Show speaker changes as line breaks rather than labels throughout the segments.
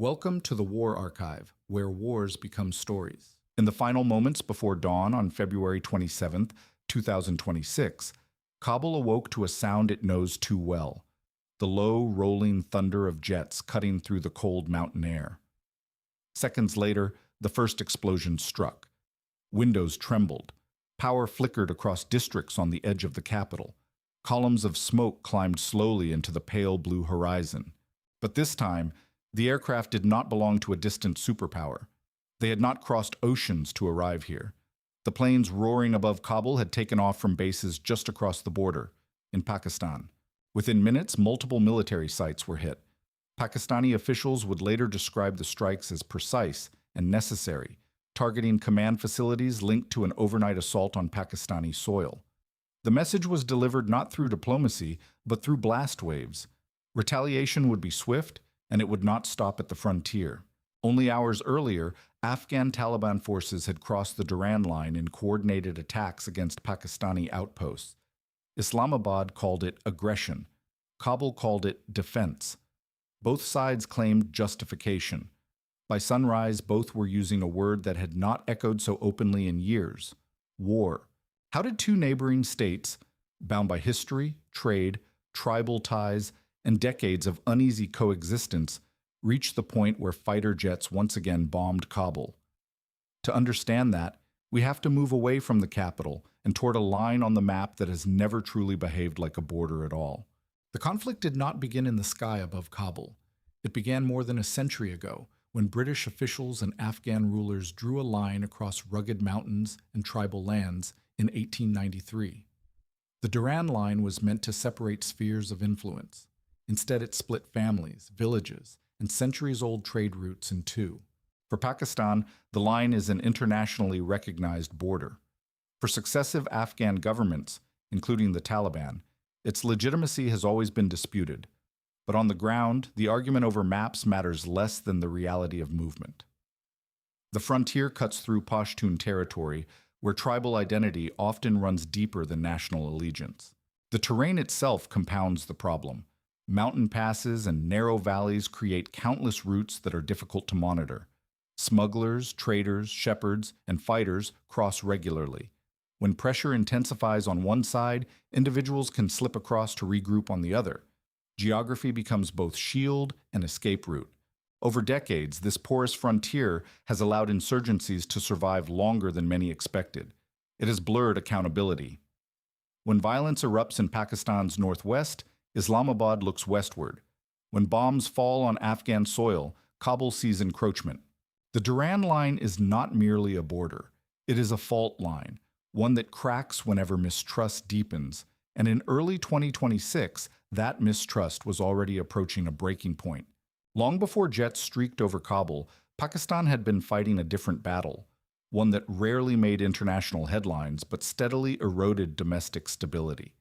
Welcome to the War Archive, where wars become stories. In the final moments before dawn on February 27, 2026, Kabul awoke to a sound it knows too well, the low, rolling thunder of jets cutting through the cold mountain air. Seconds later, the first explosion struck. Windows trembled. Power flickered across districts on the edge of the capital. Columns of smoke climbed slowly into the pale blue horizon. But this time, the aircraft did not belong to a distant superpower. They had not crossed oceans to arrive here. The planes roaring above Kabul had taken off from bases just across the border, in Pakistan. Within minutes, multiple military sites were hit. Pakistani officials would later describe the strikes as precise and necessary, targeting command facilities linked to an overnight assault on Pakistani soil. The message was delivered not through diplomacy, but through blast waves. Retaliation would be swift, and it would not stop at the frontier. Only hours earlier, Afghan Taliban forces had crossed the Durand Line in coordinated attacks against Pakistani outposts. Islamabad called it aggression. Kabul called it defense. Both sides claimed justification. By sunrise, both were using a word that had not echoed so openly in years: war. How did two neighboring states, bound by history, trade, tribal ties, and decades of uneasy coexistence, reach the point where fighter jets once again bombed Kabul? To understand that, we have to move away from the capital and toward a line on the map that has never truly behaved like a border at all. The conflict did not begin in the sky above Kabul. It began more than a century ago, when British officials and Afghan rulers drew a line across rugged mountains and tribal lands in 1893. The Durand Line was meant to separate spheres of influence. Instead, it split families, villages, and centuries-old trade routes in two. For Pakistan, the line is an internationally recognized border. For successive Afghan governments, including the Taliban, its legitimacy has always been disputed. But on the ground, the argument over maps matters less than the reality of movement. The frontier cuts through Pashtun territory, where tribal identity often runs deeper than national allegiance. The terrain itself compounds the problem. Mountain passes and narrow valleys create countless routes that are difficult to monitor. Smugglers, traders, shepherds, and fighters cross regularly. When pressure intensifies on one side, individuals can slip across to regroup on the other. Geography becomes both shield and escape route. Over decades, this porous frontier has allowed insurgencies to survive longer than many expected. It has blurred accountability. When violence erupts in Pakistan's northwest, Islamabad looks westward. When bombs fall on Afghan soil, Kabul sees encroachment. The Durand Line is not merely a border. It is a fault line, one that cracks whenever mistrust deepens. And in early 2026, that mistrust was already approaching a breaking point. Long before jets streaked over Kabul, Pakistan had been fighting a different battle, one that rarely made international headlines but steadily eroded domestic stability.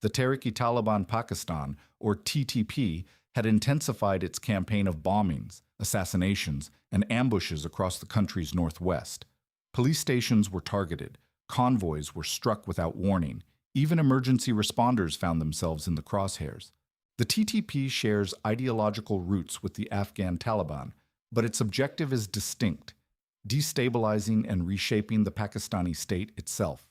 The Taliban Pakistan, or TTP, had intensified its campaign of bombings, assassinations, and ambushes across the country's northwest. Police stations were targeted, convoys were struck without warning, even emergency responders found themselves in the crosshairs. The TTP shares ideological roots with the Afghan Taliban, but its objective is distinct: destabilizing and reshaping the Pakistani state itself.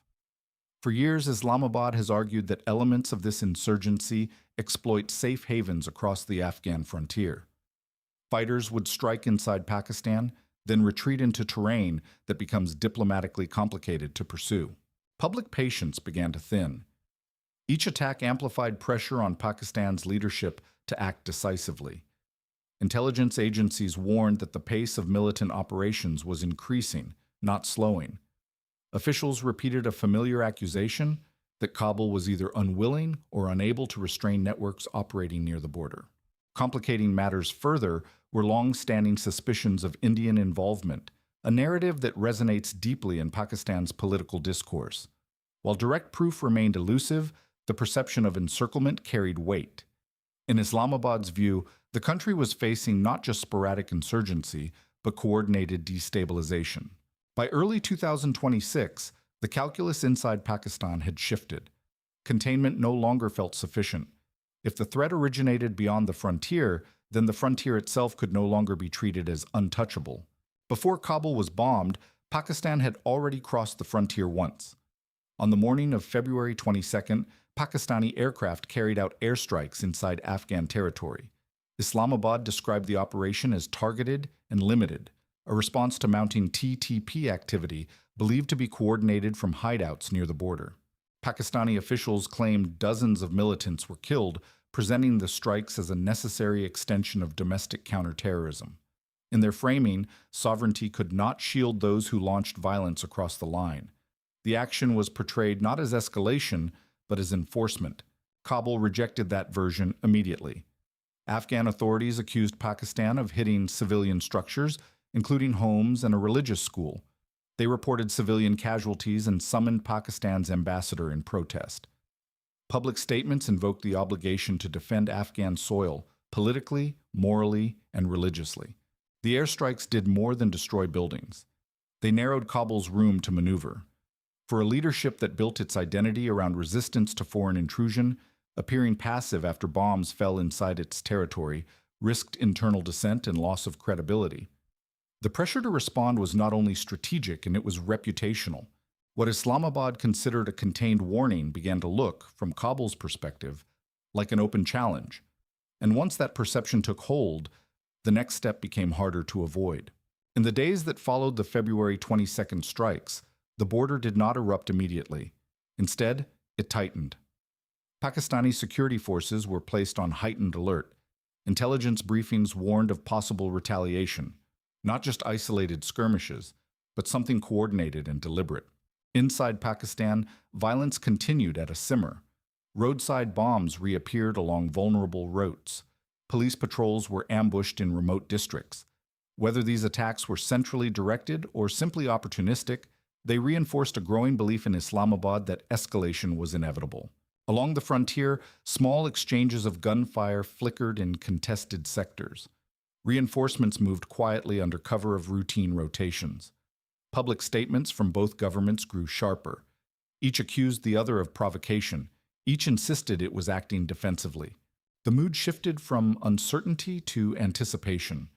For years, Islamabad has argued that elements of this insurgency exploit safe havens across the Afghan frontier. Fighters would strike inside Pakistan, then retreat into terrain that becomes diplomatically complicated to pursue. Public patience began to thin. Each attack amplified pressure on Pakistan's leadership to act decisively. Intelligence agencies warned that the pace of militant operations was increasing, not slowing. Officials repeated a familiar accusation that Kabul was either unwilling or unable to restrain networks operating near the border. Complicating matters further were long-standing suspicions of Indian involvement, a narrative that resonates deeply in Pakistan's political discourse. While direct proof remained elusive, the perception of encirclement carried weight. In Islamabad's view, the country was facing not just sporadic insurgency, but coordinated destabilization. By early 2026, the calculus inside Pakistan had shifted. Containment no longer felt sufficient. If the threat originated beyond the frontier, then the frontier itself could no longer be treated as untouchable. Before Kabul was bombed, Pakistan had already crossed the frontier once. On the morning of February 22nd, Pakistani aircraft carried out airstrikes inside Afghan territory. Islamabad described the operation as targeted and limited, a response to mounting TTP activity believed to be coordinated from hideouts near the border. Pakistani officials claimed dozens of militants were killed, presenting the strikes as a necessary extension of domestic counterterrorism. In their framing, sovereignty could not shield those who launched violence across the line. The action was portrayed not as escalation, but as enforcement. Kabul rejected that version immediately. Afghan authorities accused Pakistan of hitting civilian structures, including homes and a religious school. They reported civilian casualties and summoned Pakistan's ambassador in protest. Public statements invoked the obligation to defend Afghan soil, politically, morally, and religiously. The airstrikes did more than destroy buildings. They narrowed Kabul's room to maneuver. For a leadership that built its identity around resistance to foreign intrusion, appearing passive after bombs fell inside its territory risked internal dissent and loss of credibility. The pressure to respond was not only strategic, and it was reputational. What Islamabad considered a contained warning began to look, from Kabul's perspective, like an open challenge. And once that perception took hold, the next step became harder to avoid. In the days that followed the February 22nd strikes, the border did not erupt immediately. Instead, it tightened. Pakistani security forces were placed on heightened alert. Intelligence briefings warned of possible retaliation, not just isolated skirmishes, but something coordinated and deliberate. Inside Pakistan, violence continued at a simmer. Roadside bombs reappeared along vulnerable routes. Police patrols were ambushed in remote districts. Whether these attacks were centrally directed or simply opportunistic, they reinforced a growing belief in Islamabad that escalation was inevitable. Along the frontier, small exchanges of gunfire flickered in contested sectors. Reinforcements moved quietly under cover of routine rotations. Public statements from both governments grew sharper. Each accused the other of provocation. Each insisted it was acting defensively. The mood shifted from uncertainty to anticipation.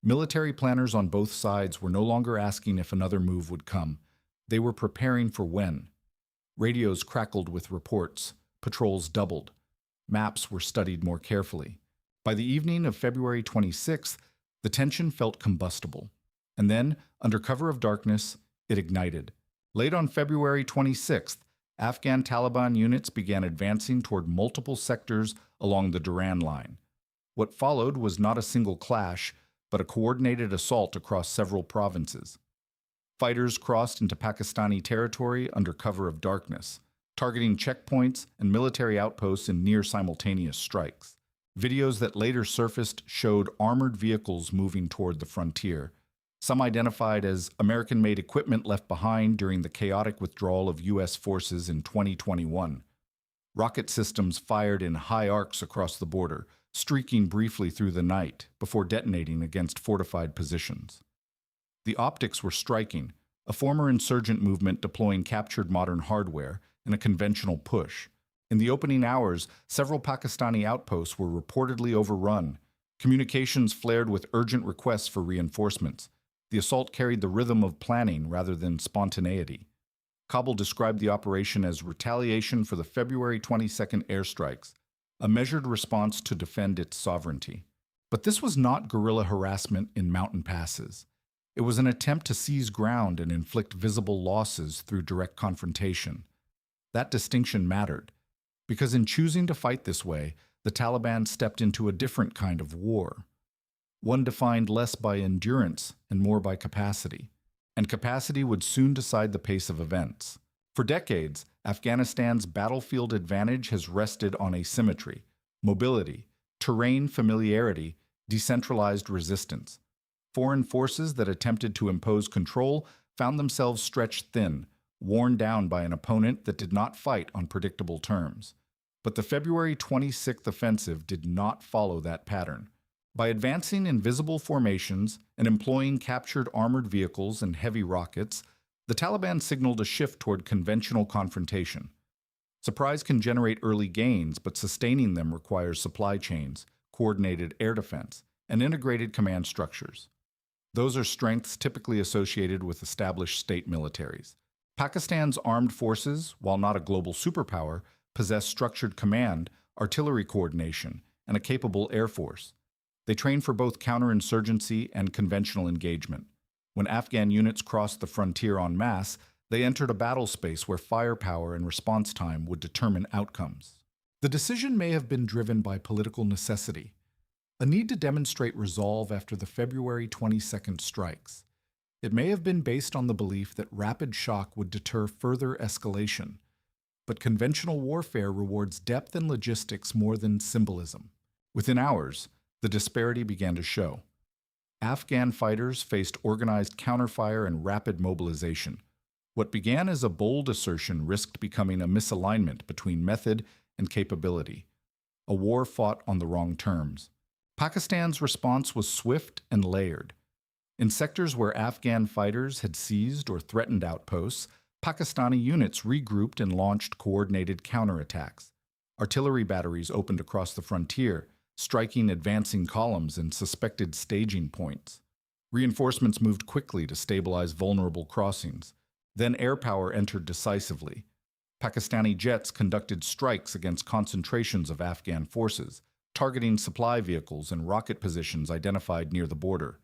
Military planners on both sides were no longer asking if another move would come. They were preparing for when. Radios crackled with reports. Patrols doubled. Maps were studied more carefully. By the evening of February 26th, the tension felt combustible. And then, under cover of darkness, it ignited. Late on February 26th, Afghan Taliban units began advancing toward multiple sectors along the Durand Line. What followed was not a single clash, but a coordinated assault across several provinces. Fighters crossed into Pakistani territory under cover of darkness, targeting checkpoints and military outposts in near-simultaneous strikes. Videos that later surfaced showed armored vehicles moving toward the frontier, some identified as American-made equipment left behind during the chaotic withdrawal of U.S. forces in 2021. Rocket systems fired in high arcs across the border, streaking briefly through the night before detonating against fortified positions. The optics were striking, a former insurgent movement deploying captured modern hardware in a conventional push. In the opening hours, several Pakistani outposts were reportedly overrun. Communications flared with urgent requests for reinforcements. The assault carried the rhythm of planning rather than spontaneity. Kabul described the operation as retaliation for the February 22nd airstrikes, a measured response to defend its sovereignty. But this was not guerrilla harassment in mountain passes. It was an attempt to seize ground and inflict visible losses through direct confrontation. That distinction mattered, because in choosing to fight this way, the Taliban stepped into a different kind of war. One defined less by endurance and more by capacity. And capacity would soon decide the pace of events. For decades, Afghanistan's battlefield advantage has rested on asymmetry, mobility, terrain familiarity, decentralized resistance. Foreign forces that attempted to impose control found themselves stretched thin, worn down by an opponent that did not fight on predictable terms. But the February 26th offensive did not follow that pattern. By advancing in visible formations and employing captured armored vehicles and heavy rockets, the Taliban signaled a shift toward conventional confrontation. Surprise can generate early gains, but sustaining them requires supply chains, coordinated air defense, and integrated command structures. Those are strengths typically associated with established state militaries. Pakistan's armed forces, while not a global superpower, possess structured command, artillery coordination, and a capable air force. They train for both counterinsurgency and conventional engagement. When Afghan units crossed the frontier en masse, they entered a battle space where firepower and response time would determine outcomes. The decision may have been driven by political necessity, a need to demonstrate resolve after the February 22nd strikes. It may have been based on the belief that rapid shock would deter further escalation, but conventional warfare rewards depth and logistics more than symbolism. Within hours, the disparity began to show. Afghan fighters faced organized counterfire and rapid mobilization. What began as a bold assertion risked becoming a misalignment between method and capability, a war fought on the wrong terms. Pakistan's response was swift and layered. In sectors where Afghan fighters had seized or threatened outposts, Pakistani units regrouped and launched coordinated counterattacks. Artillery batteries opened across the frontier, striking advancing columns and suspected staging points. Reinforcements moved quickly to stabilize vulnerable crossings. Then air power entered decisively. Pakistani jets conducted strikes against concentrations of Afghan forces, targeting supply vehicles and rocket positions identified near the border.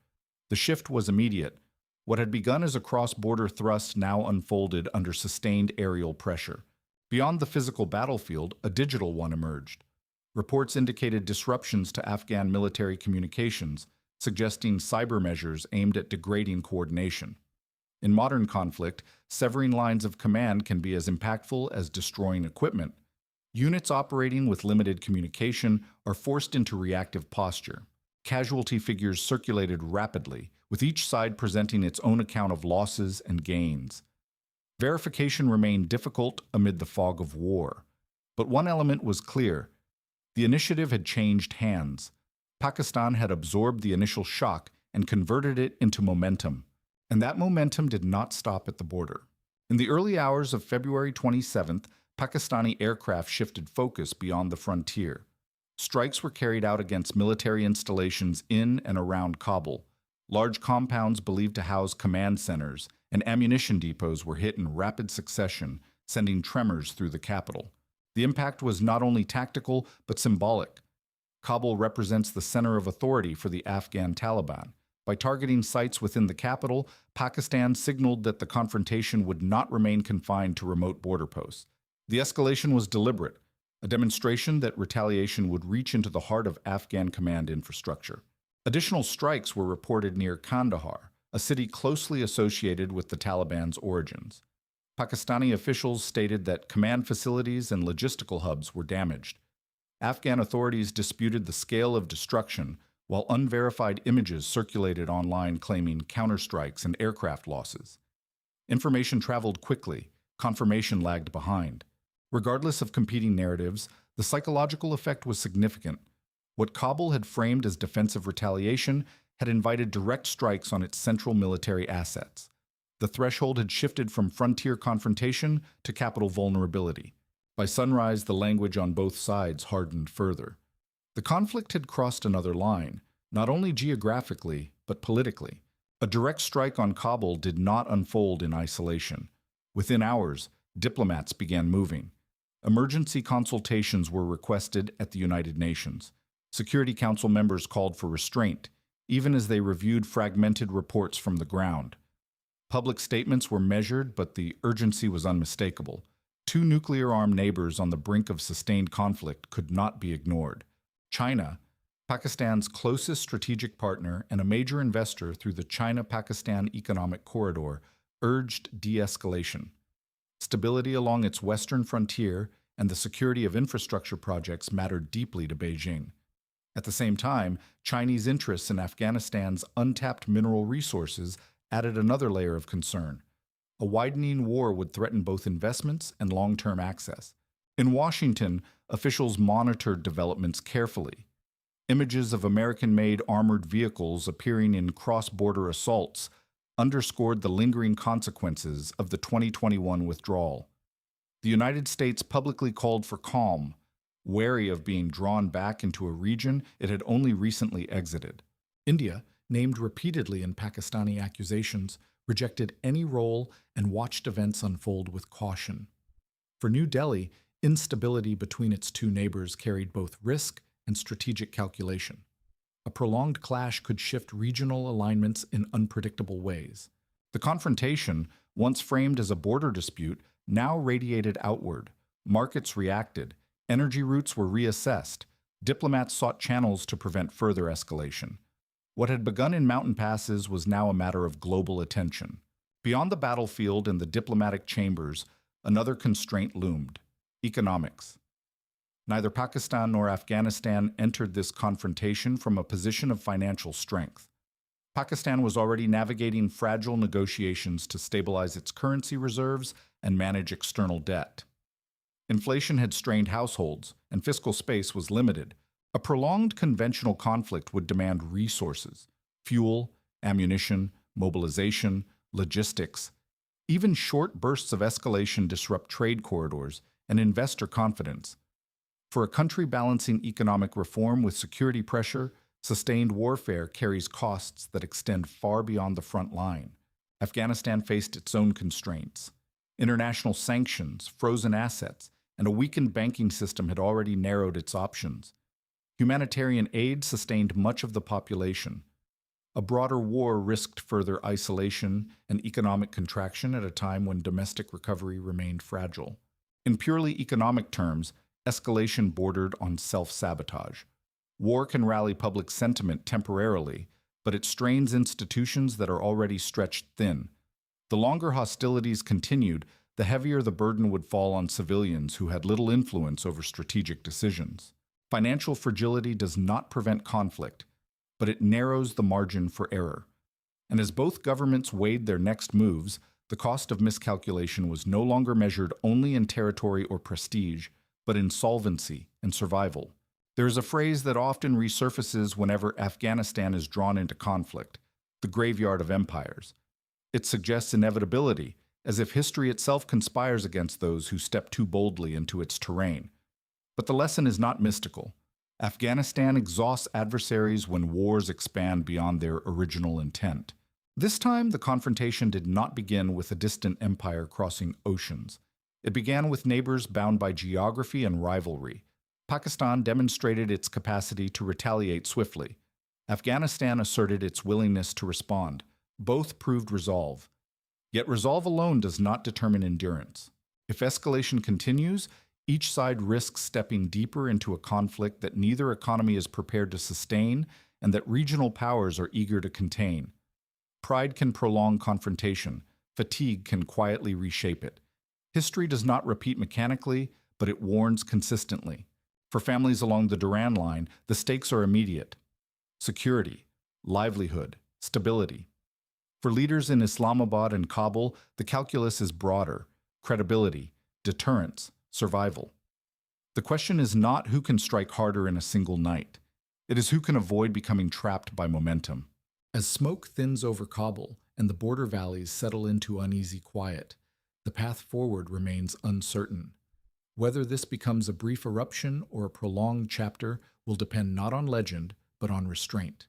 The shift was immediate. What had begun as a cross-border thrust now unfolded under sustained aerial pressure. Beyond the physical battlefield, a digital one emerged. Reports indicated disruptions to Afghan military communications, suggesting cyber measures aimed at degrading coordination. In modern conflict, severing lines of command can be as impactful as destroying equipment. Units operating with limited communication are forced into reactive posture. Casualty figures circulated rapidly, with each side presenting its own account of losses and gains. Verification remained difficult amid the fog of war. But one element was clear. The initiative had changed hands. Pakistan had absorbed the initial shock and converted it into momentum. And that momentum did not stop at the border. In the early hours of February 27th, Pakistani aircraft shifted focus beyond the frontier. Strikes were carried out against military installations in and around Kabul. Large compounds believed to house command centers and ammunition depots were hit in rapid succession, sending tremors through the capital. The impact was not only tactical, but symbolic. Kabul represents the center of authority for the Afghan Taliban. By targeting sites within the capital, Pakistan signaled that the confrontation would not remain confined to remote border posts. The escalation was deliberate, a demonstration that retaliation would reach into the heart of Afghan command infrastructure. Additional strikes were reported near Kandahar, a city closely associated with the Taliban's origins. Pakistani officials stated that command facilities and logistical hubs were damaged. Afghan authorities disputed the scale of destruction, while unverified images circulated online claiming counterstrikes and aircraft losses. Information traveled quickly, confirmation lagged behind. Regardless of competing narratives, the psychological effect was significant. What Kabul had framed as defensive retaliation had invited direct strikes on its central military assets. The threshold had shifted from frontier confrontation to capital vulnerability. By sunrise, the language on both sides hardened further. The conflict had crossed another line, not only geographically, but politically. A direct strike on Kabul did not unfold in isolation. Within hours, diplomats began moving. Emergency consultations were requested at the United Nations. Security Council members called for restraint, even as they reviewed fragmented reports from the ground. Public statements were measured, but the urgency was unmistakable. Two nuclear-armed neighbors on the brink of sustained conflict could not be ignored. China, Pakistan's closest strategic partner and a major investor through the China-Pakistan Economic Corridor, urged de-escalation. Stability along its western frontier and the security of infrastructure projects mattered deeply to Beijing. At the same time, Chinese interests in Afghanistan's untapped mineral resources added another layer of concern. A widening war would threaten both investments and long-term access. In Washington, officials monitored developments carefully. Images of American-made armored vehicles appearing in cross-border assaults underscored the lingering consequences of the 2021 withdrawal. The United States publicly called for calm, wary of being drawn back into a region it had only recently exited. India, named repeatedly in Pakistani accusations, rejected any role and watched events unfold with caution. For New Delhi, instability between its two neighbors carried both risk and strategic calculation. A prolonged clash could shift regional alignments in unpredictable ways. The confrontation, once framed as a border dispute, now radiated outward. Markets reacted, energy routes were reassessed, diplomats sought channels to prevent further escalation. What had begun in mountain passes was now a matter of global attention. Beyond the battlefield and the diplomatic chambers, another constraint loomed: economics. Neither Pakistan nor Afghanistan entered this confrontation from a position of financial strength. Pakistan was already navigating fragile negotiations to stabilize its currency reserves and manage external debt. Inflation had strained households, and fiscal space was limited. A prolonged conventional conflict would demand resources: fuel, ammunition, mobilization, logistics. Even short bursts of escalation disrupt trade corridors and investor confidence. For a country balancing economic reform with security pressure, sustained warfare carries costs that extend far beyond the front line. Afghanistan faced its own constraints. International sanctions, frozen assets, and a weakened banking system had already narrowed its options. Humanitarian aid sustained much of the population. A broader war risked further isolation and economic contraction at a time when domestic recovery remained fragile. In purely economic terms, escalation bordered on self-sabotage. War can rally public sentiment temporarily, but it strains institutions that are already stretched thin. The longer hostilities continued, the heavier the burden would fall on civilians who had little influence over strategic decisions. Financial fragility does not prevent conflict, but it narrows the margin for error. And as both governments weighed their next moves, the cost of miscalculation was no longer measured only in territory or prestige, but in solvency and survival. There is a phrase that often resurfaces whenever Afghanistan is drawn into conflict: the graveyard of empires. It suggests inevitability, as if history itself conspires against those who step too boldly into its terrain. But the lesson is not mystical. Afghanistan exhausts adversaries when wars expand beyond their original intent. This time, the confrontation did not begin with a distant empire crossing oceans. It began with neighbors bound by geography and rivalry. Pakistan demonstrated its capacity to retaliate swiftly. Afghanistan asserted its willingness to respond. Both proved resolve. Yet resolve alone does not determine endurance. If escalation continues, each side risks stepping deeper into a conflict that neither economy is prepared to sustain and that regional powers are eager to contain. Pride can prolong confrontation. Fatigue can quietly reshape it. History does not repeat mechanically, but it warns consistently. For families along the Durand Line, the stakes are immediate: security, livelihood, stability. For leaders in Islamabad and Kabul, the calculus is broader: credibility, deterrence, survival. The question is not who can strike harder in a single night. It is who can avoid becoming trapped by momentum. As smoke thins over Kabul and the border valleys settle into uneasy quiet, the path forward remains uncertain. Whether this becomes a brief eruption or a prolonged chapter will depend not on legend, but on restraint.